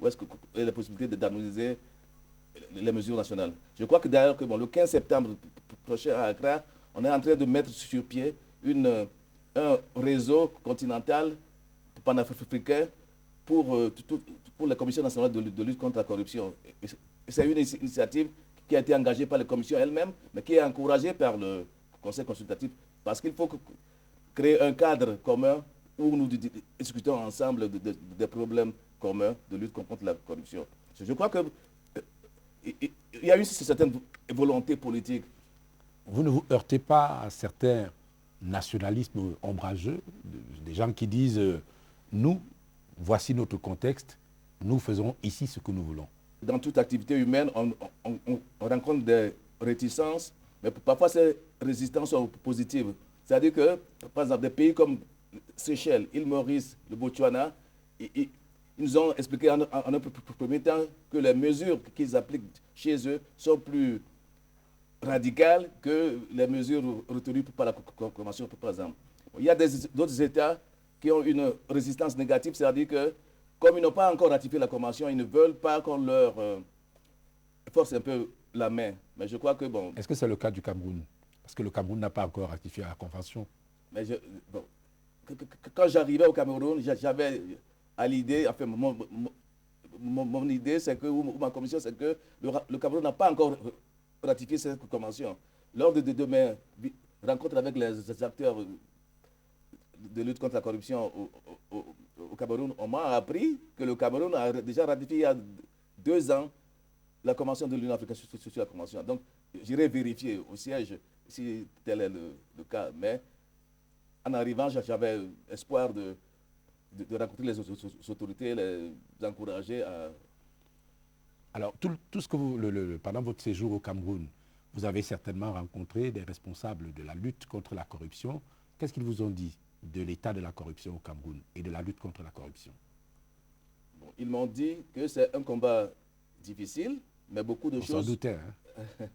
où est-ce qu'il y a la possibilité d'harmoniser les mesures nationales. Je crois que d'ailleurs que le 15 septembre prochain à Accra, on est en train de mettre sur pied un réseau continental panafricain pour la Commission nationale de lutte contre la corruption. C'est une initiative qui a été engagée par la Commission elle-même, mais qui est encouragée par le Conseil consultatif, parce qu'il faut créer un cadre commun où nous discutons ensemble des problèmes communs de lutte contre la corruption. Je crois que il y a une certaine volonté politique. Vous ne vous heurtez pas à certains nationalismes ombrageux, des gens qui disent nous, voici notre contexte, nous faisons ici ce que nous voulons. Dans toute activité humaine, on rencontre des réticences, mais parfois ces résistances sont positives. C'est-à-dire que, par exemple, des pays comme Seychelles, île Maurice, le Botswana, ils nous ont expliqué en un premier temps que les mesures qu'ils appliquent chez eux sont plus radicales que les mesures retenues par la Convention, par exemple. Il y a d'autres États qui ont une résistance négative, c'est-à-dire que, comme ils n'ont pas encore ratifié la Convention, ils ne veulent pas qu'on leur force un peu la main. Mais je crois que, bon... Est-ce que c'est le cas du Cameroun? Parce que le Cameroun n'a pas encore ratifié la Convention. Mais quand j'arrivais au Cameroun, j'avais à l'idée, enfin, mon idée, c'est que, ou ma commission, c'est que le Cameroun n'a pas encore ratifié cette convention. Lors de mes rencontres avec les acteurs de lutte contre la corruption au Cameroun, on m'a appris que le Cameroun a déjà ratifié il y a 2 ans la convention de l'Union africaine sur la convention. Donc, j'irai vérifier au siège si tel est le cas. Mais en arrivant, j'avais espoir de rencontrer les autorités, les encourager à... Alors, tout ce que vous, pendant votre séjour au Cameroun, vous avez certainement rencontré des responsables de la lutte contre la corruption. Qu'est-ce qu'ils vous ont dit de l'état de la corruption au Cameroun et de la lutte contre la corruption? Bon, ils m'ont dit que c'est un combat difficile, mais beaucoup de choses... On s'en doutait, hein?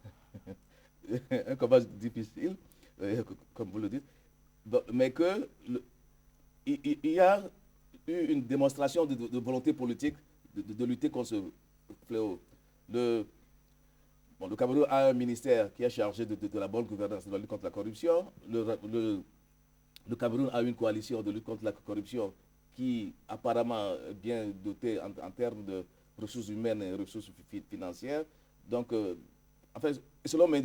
Un combat difficile, comme vous le dites, mais il y a eu une démonstration de volonté politique de lutter contre ce fléau. Le Cameroun a un ministère qui est chargé de la bonne gouvernance de la lutte contre la corruption. Le Cameroun a une coalition de lutte contre la corruption qui apparemment est bien dotée en termes de ressources humaines et ressources financières. Donc, selon mes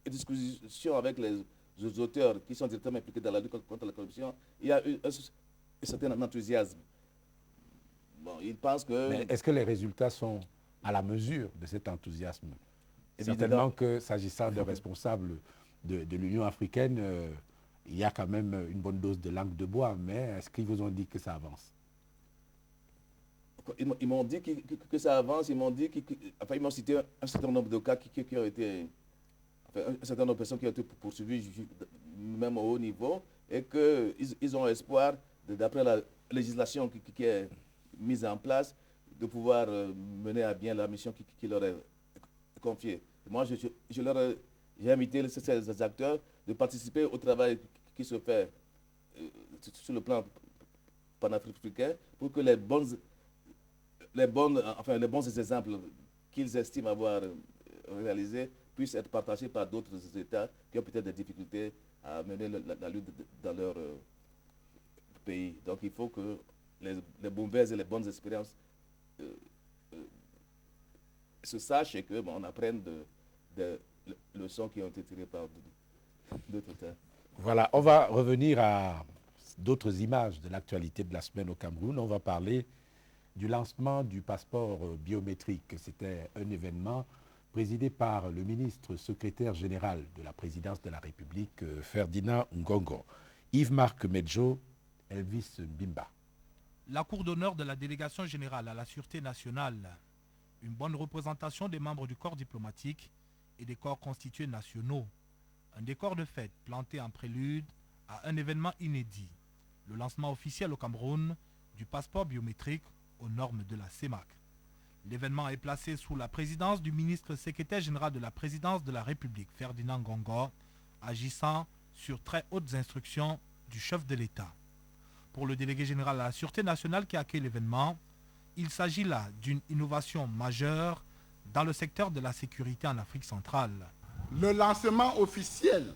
discussions avec les auteurs qui sont directement impliqués dans la lutte contre la corruption, il y a eu un certain enthousiasme. Bon, ils pensent que... Mais est-ce que les résultats sont à la mesure de cet enthousiasme? Évidemment. Certainement que, s'agissant de responsables de l'Union africaine, il y a quand même une bonne dose de langue de bois, mais est-ce qu'ils vous ont dit que ça avance? Ils m'ont dit que ça avance, ils m'ont dit ils m'ont cité un certain nombre de cas qui ont été... un certain nombre de personnes qui ont été poursuivies même au haut niveau et qu'ils ont espoir, d'après la législation qui est mise en place, de pouvoir mener à bien la mission qui leur est confiée. Moi, j'ai invité ces acteurs de participer au travail qui se fait sur le plan panafricain pour que les bons exemples qu'ils estiment avoir réalisés puissent être partagés par d'autres États qui ont peut-être des difficultés à mener la lutte dans leur pays. Donc il faut que les mauvaises et les bonnes expériences se sachent et qu'on apprenne des leçons qui ont été tirées par d'autres États. Voilà, on va revenir à d'autres images de l'actualité de la semaine au Cameroun. On va parler du lancement du passeport biométrique. C'était un événement présidé par le ministre secrétaire général de la présidence de la République, Ferdinand Ngongo. Yves-Marc Medjo, Elvis Bimba. La cour d'honneur de la délégation générale à la Sûreté nationale, une bonne représentation des membres du corps diplomatique et des corps constitués nationaux, un décor de fête planté en prélude à un événement inédit, le lancement officiel au Cameroun du passeport biométrique aux normes de la CEMAC. L'événement est placé sous la présidence du ministre secrétaire général de la présidence de la République, Ferdinand Ngongo, agissant sur très hautes instructions du chef de l'État. Pour le délégué général à la Sûreté nationale qui accueille l'événement, Il s'agit là d'une innovation majeure dans le secteur de la sécurité en Afrique centrale. Le lancement officiel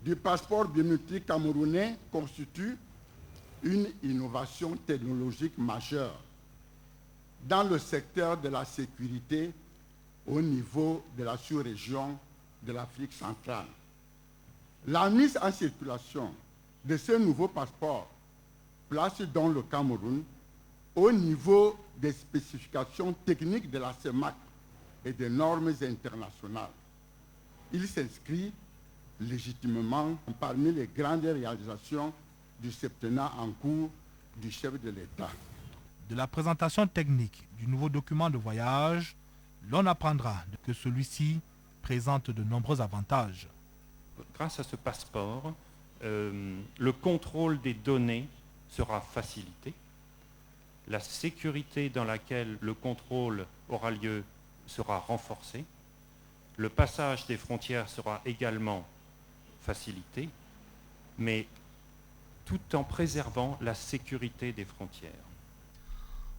du passeport biométrique camerounais constitue une innovation technologique majeure dans le secteur de la sécurité au niveau de la sous-région de l'Afrique centrale. La mise en circulation de ce nouveau passeport place donc le Cameroun au niveau des spécifications techniques de la CEMAC et des normes internationales. Il s'inscrit légitimement parmi les grandes réalisations du septennat en cours du chef de l'État. De la présentation technique du nouveau document de voyage, l'on apprendra que celui-ci présente de nombreux avantages. Grâce à ce passeport, le contrôle des données sera facilité. La sécurité dans laquelle le contrôle aura lieu sera renforcée. Le passage des frontières sera également facilité, mais tout en préservant la sécurité des frontières.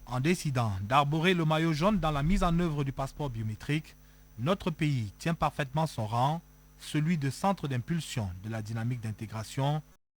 En décidant d'arborer le maillot jaune dans la mise en œuvre du passeport biométrique, notre pays tient parfaitement son rang, celui de centre d'impulsion de la dynamique d'intégration